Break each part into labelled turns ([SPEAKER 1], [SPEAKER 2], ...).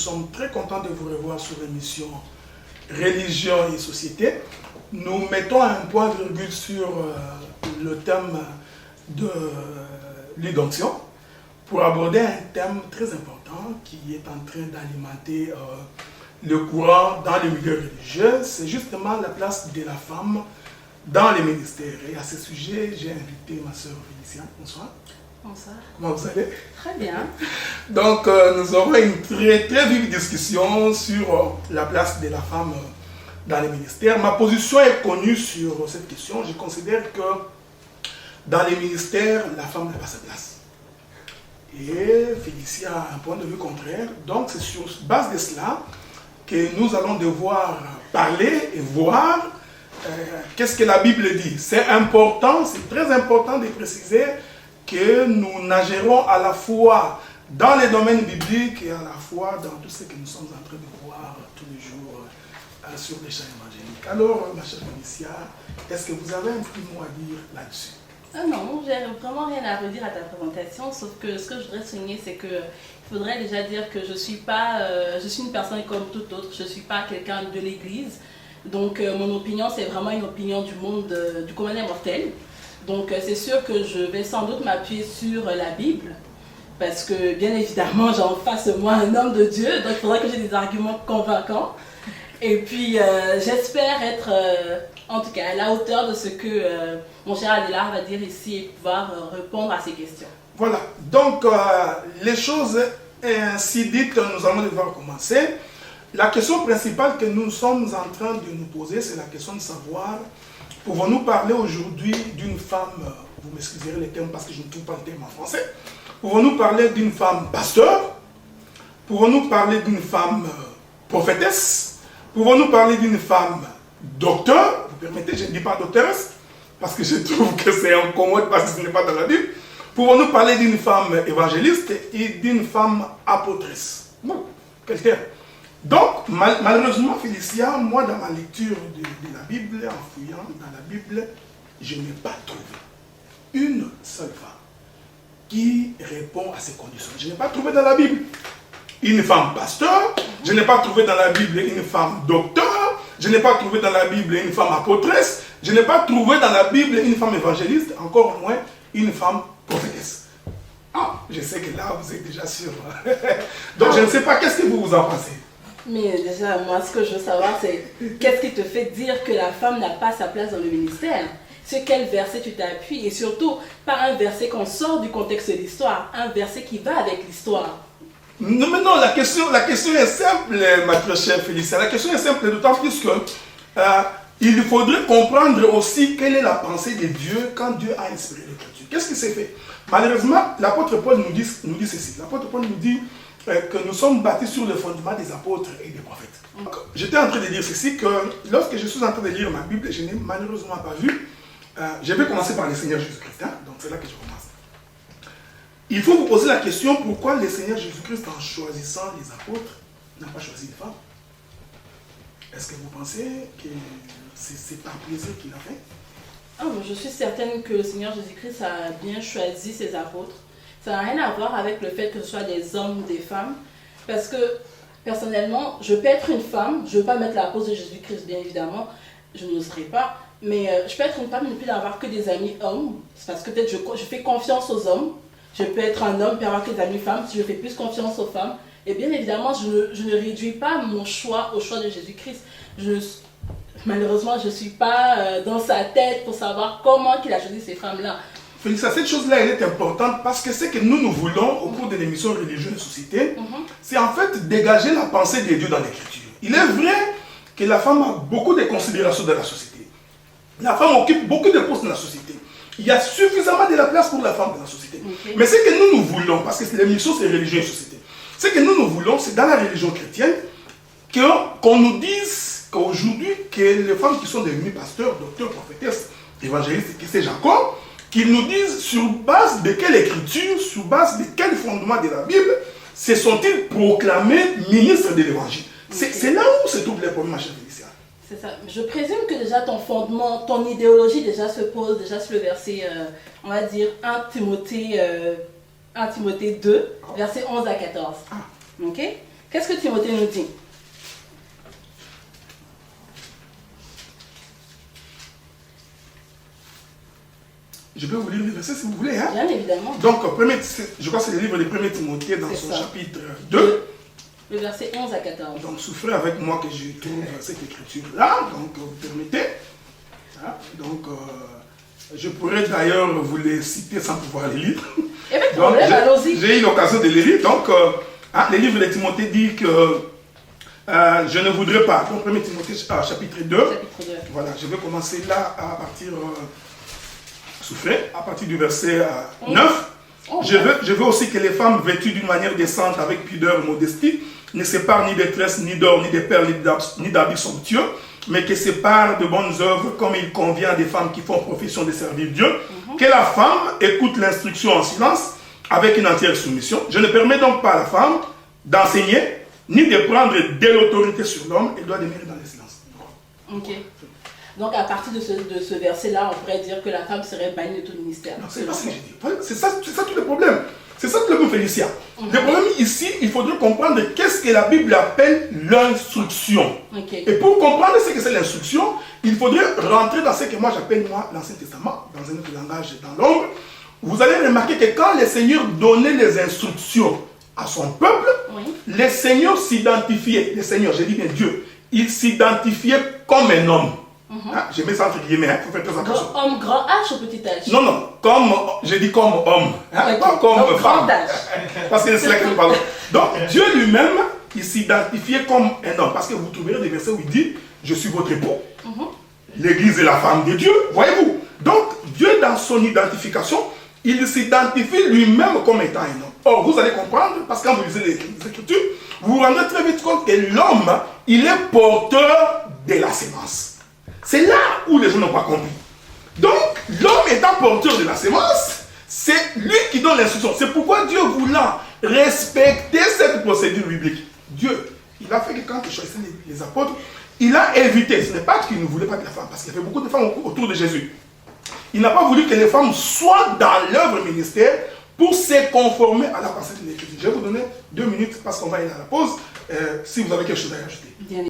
[SPEAKER 1] sommes très contents de vous revoir sur l'émission Religion et Société. Nous mettons un point virgule sur le thème de l'identité pour aborder un thème très important qui est en train d'alimenter le courant dans le milieu religieux. C'est justement la place de la femme dans les ministères. Et à ce sujet, j'ai invité ma sœur Félicia. Bonsoir.
[SPEAKER 2] Bonsoir.
[SPEAKER 1] Comment vous allez?
[SPEAKER 2] Très bien.
[SPEAKER 1] Donc, nous aurons une très vive discussion sur la place de la femme dans les ministères. Ma position est connue sur cette question. Je considère que dans les ministères, la femme n'a pas sa place. Et Félicia a un point de vue contraire. Donc, c'est sur base de cela que nous allons devoir parler et voir qu'est-ce que la Bible dit. C'est important, c'est très important de préciser que nous nagerons à la fois dans les domaines bibliques et à la fois dans tout ce que nous sommes en train de voir tous les jours sur les champs évangéliques. Alors, ma chère Félicia, est-ce que vous avez un petit mot à dire là-dessus?
[SPEAKER 2] Non, j'ai vraiment rien à redire à ta présentation, sauf que ce que je voudrais souligner, c'est que il faudrait déjà dire que je suis une personne comme toute autre, je ne suis pas quelqu'un de l'église. Donc mon opinion, c'est vraiment une opinion du monde du commun des mortels. Donc c'est sûr que je vais sans doute m'appuyer sur la Bible, parce que bien évidemment, j'ai en face de moi un homme de Dieu, donc il faudrait que j'ai des arguments convaincants. Et puis j'espère être en tout cas à la hauteur de ce que mon cher Adélard va dire ici et pouvoir répondre à ces questions.
[SPEAKER 1] Voilà, donc les choses ainsi dites, nous allons devoir commencer. La question principale que nous sommes en train de nous poser, c'est la question de savoir, pouvons-nous parler aujourd'hui d'une femme, vous m'excuserez les termes parce que je ne trouve pas le terme en français, pouvons-nous parler d'une femme pasteur, pouvons-nous parler d'une femme prophétesse, pouvons-nous parler d'une femme docteur, vous permettez, je ne dis pas doctoresse, parce que je trouve que c'est incommode parce que ce n'est pas dans la Bible, pouvons-nous parler d'une femme évangéliste et d'une femme apôtresse. Bon, quel terme. Donc, malheureusement, Félicia, moi, dans ma lecture de la Bible, en fouillant dans la Bible, je n'ai pas trouvé une seule femme qui répond à ces conditions. Je n'ai pas trouvé dans la Bible une femme pasteur, je n'ai pas trouvé dans la Bible une femme docteur, je n'ai pas trouvé dans la Bible une femme apôtresse, je n'ai pas trouvé dans la Bible une femme évangéliste, encore moins une femme prophétesse. Ah, je sais que là, vous êtes déjà sûr. Donc, je ne sais pas, qu'est-ce que vous en pensez?
[SPEAKER 2] Mais déjà, moi, ce que je veux savoir, c'est qu'est-ce qui te fait dire que la femme n'a pas sa place dans le ministère? Sur quel verset tu t'appuies? Et surtout, pas un verset qu'on sort du contexte de l'histoire, un verset qui va avec l'histoire.
[SPEAKER 1] Non, mais non, la question est simple, ma très chère Félicia. La question est simple, d'autant plus que il faudrait comprendre aussi quelle est la pensée de Dieu quand Dieu a inspiré l'Écriture. Qu'est-ce qui s'est fait? Malheureusement, l'apôtre Paul nous dit ceci. L'apôtre Paul nous dit que nous sommes bâtis sur le fondement des apôtres et des prophètes. J'étais en train de dire ceci, que lorsque je suis en train de lire ma Bible, je n'ai malheureusement pas vu. Je vais commencer par le Seigneur Jésus-Christ, donc c'est là que je commence. Il faut vous poser la question, pourquoi le Seigneur Jésus-Christ, en choisissant les apôtres, n'a pas choisi les femmes? Est-ce que vous pensez que c'est par plaisir qu'il a fait?
[SPEAKER 2] Je suis certaine que le Seigneur Jésus-Christ a bien choisi ses apôtres. Ça n'a rien à voir avec le fait que ce soit des hommes ou des femmes. Parce que, personnellement, je peux être une femme, je ne veux pas mettre la cause de Jésus-Christ, bien évidemment, je n'oserais pas. Mais je peux être une femme et ne plus avoir que des amis hommes. C'est parce que peut-être je fais confiance aux hommes. Je peux être un homme et avoir que des amis femmes si je fais plus confiance aux femmes. Et bien évidemment, je ne réduis pas mon choix au choix de Jésus-Christ. Malheureusement, je ne suis pas dans sa tête pour savoir comment il a choisi ces femmes-là.
[SPEAKER 1] Félicia, cette chose-là, elle est importante parce que ce que nous voulons au cours de l'émission Religion et Société, c'est en fait dégager la pensée de Dieu dans l'Écriture. Il est vrai que la femme a beaucoup de considérations dans la société. La femme occupe beaucoup de postes dans la société. Il y a suffisamment de la place pour la femme dans la société. Mais ce que nous voulons, parce que l'émission c'est Religion et Société, ce que nous voulons, c'est dans la religion chrétienne, qu'on nous dise qu'aujourd'hui, que les femmes qui sont devenues pasteurs, docteurs, prophétesses, évangélistes, que sais-je encore, qu'ils nous disent sur base de quelle écriture, sur base de quel fondement de la Bible, se sont-ils proclamés ministres de l'évangile. C'est là où se trouve les problèmes, ma chère Félicia.
[SPEAKER 2] C'est ça. Je présume que déjà ton fondement, ton idéologie déjà se pose déjà sur le verset, on va dire 1 Timothée 2, versets 11 à 14. Ok? Qu'est-ce que Timothée nous dit?
[SPEAKER 1] Je peux vous lire le verset si vous voulez. Hein?
[SPEAKER 2] Bien évidemment.
[SPEAKER 1] Donc, je crois que c'est le livre de 1 Timothée dans son chapitre 2.
[SPEAKER 2] Le verset 11 à 14.
[SPEAKER 1] Donc, souffrez avec moi que je trouve cette écriture-là. Donc, vous permettez. Hein? Donc, je pourrais d'ailleurs vous les citer sans pouvoir les lire.
[SPEAKER 2] Et bien, problème, allons-y.
[SPEAKER 1] J'ai eu l'occasion de les lire. Donc, le livre de Timothée dit que je ne voudrais pas. Donc, 1 Timothée chapitre 2.
[SPEAKER 2] Chapitre 2.
[SPEAKER 1] Voilà, je vais commencer là à partir... souffrez, à partir du verset 9. Je veux aussi que les femmes vêtues d'une manière décente, avec pudeur et modestie, ne séparent ni des tresses, ni d'or, ni des perles, ni d'habits somptueux, mais que séparent de bonnes œuvres comme il convient à des femmes qui font profession de servir Dieu. Que la femme écoute l'instruction en silence, avec une entière soumission. Je ne permets donc pas à la femme d'enseigner, ni de prendre de l'autorité sur l'homme, elle doit demeurer dans le silence.
[SPEAKER 2] Ok. Donc à partir de ce verset-là, on pourrait dire que la femme serait bannie de tout ministère.
[SPEAKER 1] Non, c'est pas ce que j'ai dit. C'est ça tout le problème. C'est ça tout le problème, Félicia. Le problème ici, il faudrait comprendre qu'est-ce que la Bible appelle l'instruction.
[SPEAKER 2] Okay.
[SPEAKER 1] Et pour comprendre ce que c'est l'instruction, il faudrait rentrer dans ce que moi j'appelle l'Ancien Testament, dans un autre langage, dans l'ombre. Vous allez remarquer que quand le Seigneur donnait les instructions à son peuple, le Seigneur s'identifiait, le Seigneur, je dis bien Dieu, il s'identifiait comme un homme. Je mets ça entre guillemets, il faut faire très attention.
[SPEAKER 2] Homme grand H ou petit H?
[SPEAKER 1] Non, je dis comme homme, pas comme femme. Parce que c'est là que nous parlons. Donc Dieu lui-même, il s'identifiait comme un homme. Parce que vous trouverez des versets où il dit, je suis votre époux. L'église est la femme de Dieu, voyez-vous. Donc Dieu, dans son identification, il s'identifie lui-même comme étant un homme. Or, vous allez comprendre, parce que quand vous lisez les Écritures, vous vous rendrez très vite compte que l'homme, il est porteur de la sémence. C'est là où les gens n'ont pas compris. Donc, l'homme étant porteur de la sémence, c'est lui qui donne l'instruction. C'est pourquoi Dieu voulant respecter cette procédure biblique. Dieu, il a fait que quand il choisissait les apôtres, il a évité, ce n'est pas qu'il ne voulait pas que la femme, parce qu'il y avait beaucoup de femmes autour de Jésus. Il n'a pas voulu que les femmes soient dans l'œuvre ministère pour se conformer à la pensée de l'Écriture. Je vais vous donner 2 minutes parce qu'on va aller à la pause, si vous avez quelque chose à ajouter.
[SPEAKER 2] Bien.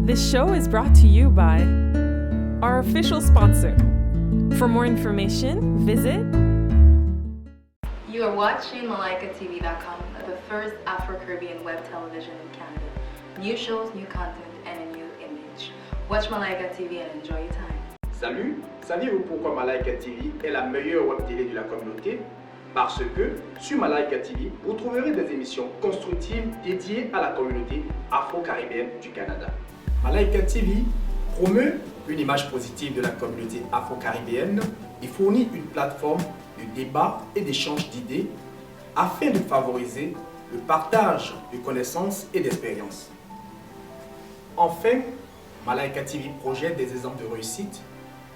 [SPEAKER 3] This show is brought to you by our official sponsor. For more information, visit.
[SPEAKER 4] You are watching MalaikaTV.com, the first Afro-Caribbean web television in Canada. New shows, new content, and a new image. Watch Malaika TV and enjoy your time.
[SPEAKER 5] Salut, saviez-vous pourquoi Malaika TV est la meilleure web télé de la communauté? Parce que sur Malaika TV, vous trouverez des émissions constructives dédiées à la communauté afro-caribéenne du Canada. Malaika TV promeut une image positive de la communauté afro-caribéenne et fournit une plateforme de débat et d'échange d'idées afin de favoriser le partage de connaissances et d'expériences. Enfin, Malaika TV projette des exemples de réussite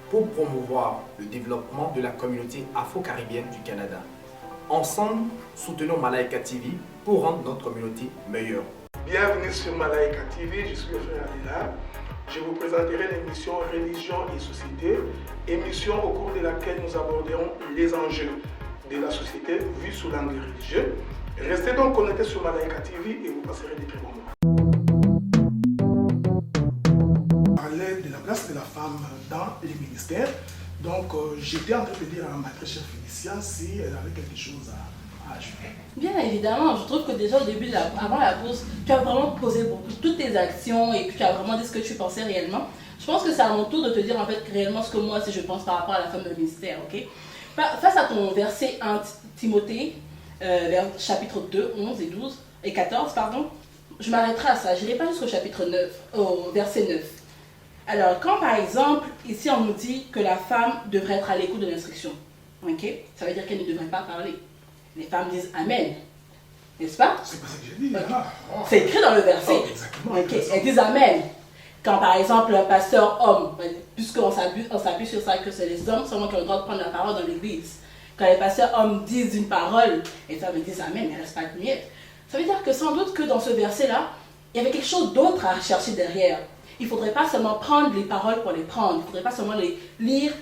[SPEAKER 5] pour promouvoir le développement de la communauté afro-caribéenne du Canada. Ensemble, soutenons Malaika TV pour rendre notre communauté meilleure.
[SPEAKER 1] Bienvenue sur Malaika TV, je suis le frère Adela. Je vous présenterai l'émission Religion et Société, émission au cours de laquelle nous aborderons les enjeux de la société vus sous l'angle religieux. Restez donc connectés sur Malaika TV et vous passerez des très bons moments. Parler de la place de la femme dans les ministères. Donc, j'étais en train de dire à ma très chère Félicia si elle avait quelque chose à ajouter.
[SPEAKER 2] Bien évidemment, je trouve que déjà au début, avant la pause, tu as vraiment posé toutes tes actions et que tu as vraiment dit ce que tu pensais réellement. Je pense que c'est à mon tour de te dire en fait réellement ce que moi aussi je pense par rapport à la femme de ministère, ok? Face à ton verset 1 Timothée, chapitre 2, 11 et 12 et 14, pardon, je m'arrêterai à ça, je n'irai pas jusqu'au chapitre 9, au verset 9. Alors, quand par exemple, ici on nous dit que la femme devrait être à l'écoute de l'instruction, ok? Ça veut dire qu'elle ne devrait pas parler. Les femmes disent Amen, n'est-ce pas?
[SPEAKER 1] C'est pas ça que j'ai dit.
[SPEAKER 2] Okay. C'est écrit dans le verset.
[SPEAKER 1] Oh, exactement.
[SPEAKER 2] Okay. Elles disent Amen. Quand par exemple un pasteur homme, puisqu'on s'appuie sur ça, que c'est les hommes seulement qui ont le droit de prendre la parole dans l'église. Quand les pasteurs hommes disent une parole, les femmes disent Amen, elles ne restent pas muettes. Ça veut dire que sans doute que dans ce verset-là, il y avait quelque chose d'autre à chercher derrière. il ne faudrait pas seulement prendre les paroles pour les prendre, il ne faudrait pas seulement les lire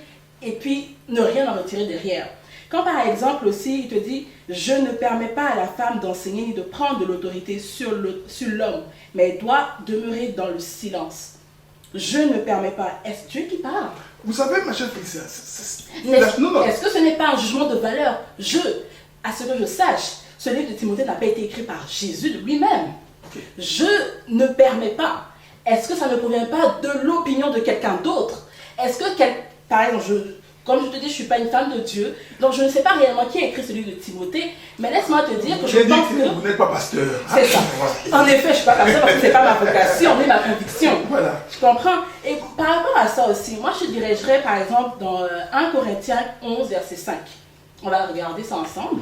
[SPEAKER 2] et puis ne rien en retirer derrière. Quand par exemple aussi, il te dit « Je ne permets pas à la femme d'enseigner ni de prendre de l'autorité sur l'homme, mais elle doit demeurer dans le silence. » Je ne permets pas. Est-ce Dieu qui parle?
[SPEAKER 1] Vous savez, ma chère Félicia,
[SPEAKER 2] est-ce que ce n'est pas un jugement de valeur? À ce que je sache, ce livre de Timothée n'a pas été écrit par Jésus de lui-même.
[SPEAKER 1] Okay.
[SPEAKER 2] Je ne permets pas. Est-ce que ça ne provient pas de l'opinion de quelqu'un d'autre? Est-ce que, par exemple, comme je te dis, je ne suis pas une femme de Dieu, donc je ne sais pas réellement qui a écrit ce livre de Timothée, mais laisse-moi te dire que je pense que...
[SPEAKER 1] Vous n'êtes pas pasteur.
[SPEAKER 2] C'est ça. En effet, je ne suis pas pasteur parce que ce n'est pas ma vocation, mais ma conviction.
[SPEAKER 1] Voilà.
[SPEAKER 2] Je comprends. Et par rapport à ça aussi, moi je dirigerais par exemple dans 1 Corinthiens 11, verset 5. On va regarder ça ensemble.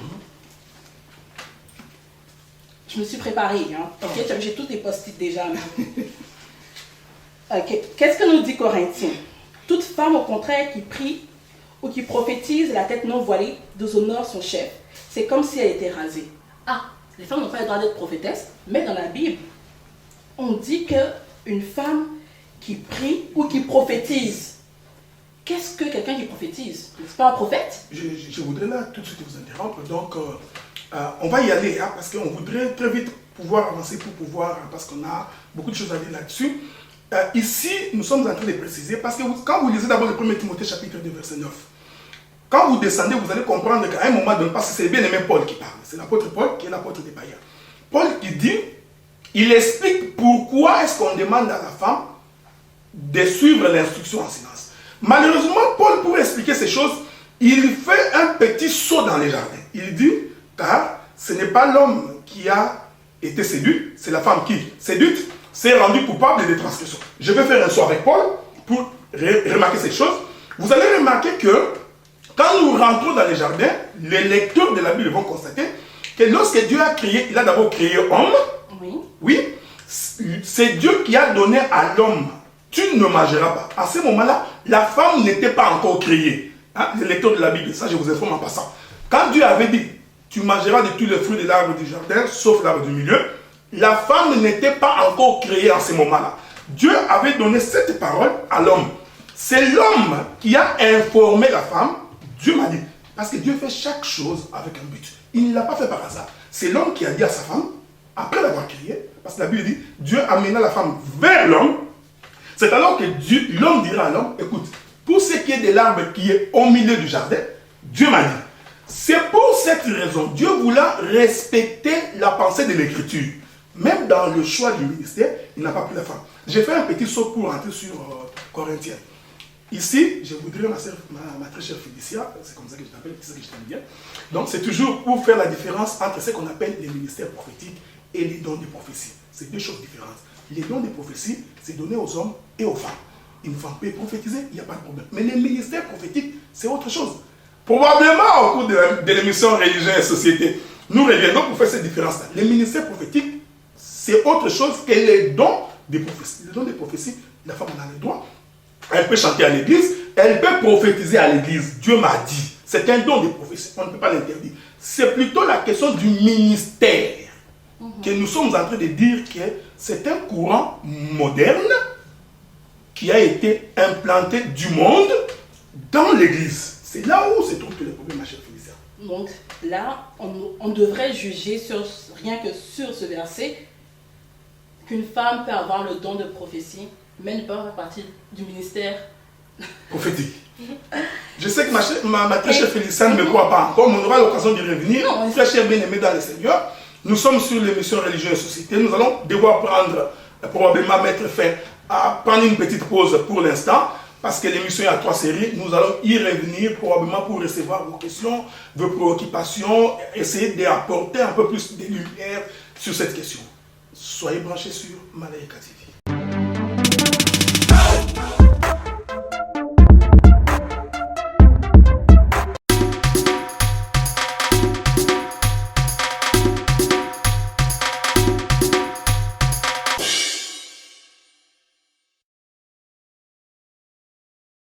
[SPEAKER 2] Je me suis préparée, hein. Okay, j'ai tous tes post-it déjà. Okay. Qu'est-ce que nous dit Corinthiens? Toute femme au contraire qui prie ou qui prophétise la tête non voilée déshonore son chef. C'est comme si elle était rasée. Ah, les femmes n'ont pas le droit d'être prophétesses, mais dans la Bible, on dit qu'une femme qui prie ou qui prophétise. Qu'est-ce que quelqu'un qui prophétise? N'est-ce pas un prophète?
[SPEAKER 1] Je voudrais là tout de suite vous interrompre. Donc, on va y aller, hein, parce qu'on voudrait très vite pouvoir avancer parce qu'on a beaucoup de choses à dire là-dessus. Ici, nous sommes en train de préciser, parce que quand vous lisez d'abord le 1er Timothée chapitre 2, verset 9, quand vous descendez, vous allez comprendre qu'à un moment donné, parce que c'est bien aimé Paul qui parle, c'est l'apôtre Paul qui est l'apôtre des païens. Paul qui dit, il explique pourquoi est-ce qu'on demande à la femme de suivre l'instruction en silence. Malheureusement, Paul, pour expliquer ces choses, il fait un petit saut dans les jardins. Il dit, car ce n'est pas l'homme qui a été séduit, c'est la femme qui, séduite, s'est rendue coupable de transgressions. Je vais faire un saut avec Paul pour remarquer ces choses. Vous allez remarquer que quand nous rentrons dans les jardins, les lecteurs de la Bible vont constater que lorsque Dieu a créé, il a d'abord créé homme. Oui, c'est Dieu qui a donné à l'homme, tu ne mangeras pas. À ce moment-là, la femme n'était pas encore créée. Hein, les lecteurs de la Bible, ça je vous informe en passant. Quand Dieu avait dit, tu mangeras de tous les fruits de l'arbre du jardin, sauf l'arbre du milieu, la femme n'était pas encore créée en ce moment-là. Dieu avait donné cette parole à l'homme. C'est l'homme qui a informé la femme. Dieu m'a dit, parce que Dieu fait chaque chose avec un but. Il ne l'a pas fait par hasard. C'est l'homme qui a dit à sa femme, après l'avoir créée, parce que la Bible dit, Dieu amena la femme vers l'homme. C'est alors que l'homme dira à l'homme, écoute, pour ce qui est de l'arbre qui est au milieu du jardin, Dieu m'a dit. C'est pour cette raison, Dieu voulant respecter la pensée de l'Écriture. Même dans le choix du ministère, il n'a pas pris la femme. J'ai fait un petit saut pour rentrer sur Corinthiens. Ici, je voudrais, ma très chère Félicia, c'est comme ça que je t'appelle, c'est ça que je t'aime bien. Donc, c'est toujours pour faire la différence entre ce qu'on appelle les ministères prophétiques et les dons de prophétie. C'est deux choses différentes. Les dons de prophétie, c'est donné aux hommes et aux femmes. Une femme peut prophétiser, il n'y a pas de problème. Mais les ministères prophétiques, c'est autre chose. Probablement, au cours de l'émission Religion et Société, nous reviendrons pour faire cette différence-là. Les ministères prophétiques, c'est autre chose que les dons de prophétie. Les dons de prophétie, la femme en a le droit. Elle peut chanter à l'église, elle peut prophétiser à l'église. Dieu m'a dit. C'est un don de prophétie, on ne peut pas l'interdire. C'est plutôt la question du ministère que nous sommes en train de dire que c'est un courant moderne qui a été implanté du monde dans l'église. C'est là où se trouve tous les problèmes, ma chère Félicia.
[SPEAKER 2] Donc là, on devrait juger rien que sur ce verset qu'une femme peut avoir le don de prophétie, mais ne peut pas faire partie du ministère
[SPEAKER 1] prophétique. Je sais que ma très chère Félicia ne me croit pas encore, mais on aura l'occasion d'y revenir. Très chère bien-aimée dans le Seigneur, nous sommes sur l'émission Religion et Société. Nous allons devoir probablement mettre fin à prendre une petite pause pour l'instant, parce que l'émission est à 3 séries. Nous allons y revenir probablement pour recevoir vos questions, vos préoccupations, essayer d'apporter un peu plus de lumière sur cette question. Soyez branchés sur Malaika TV.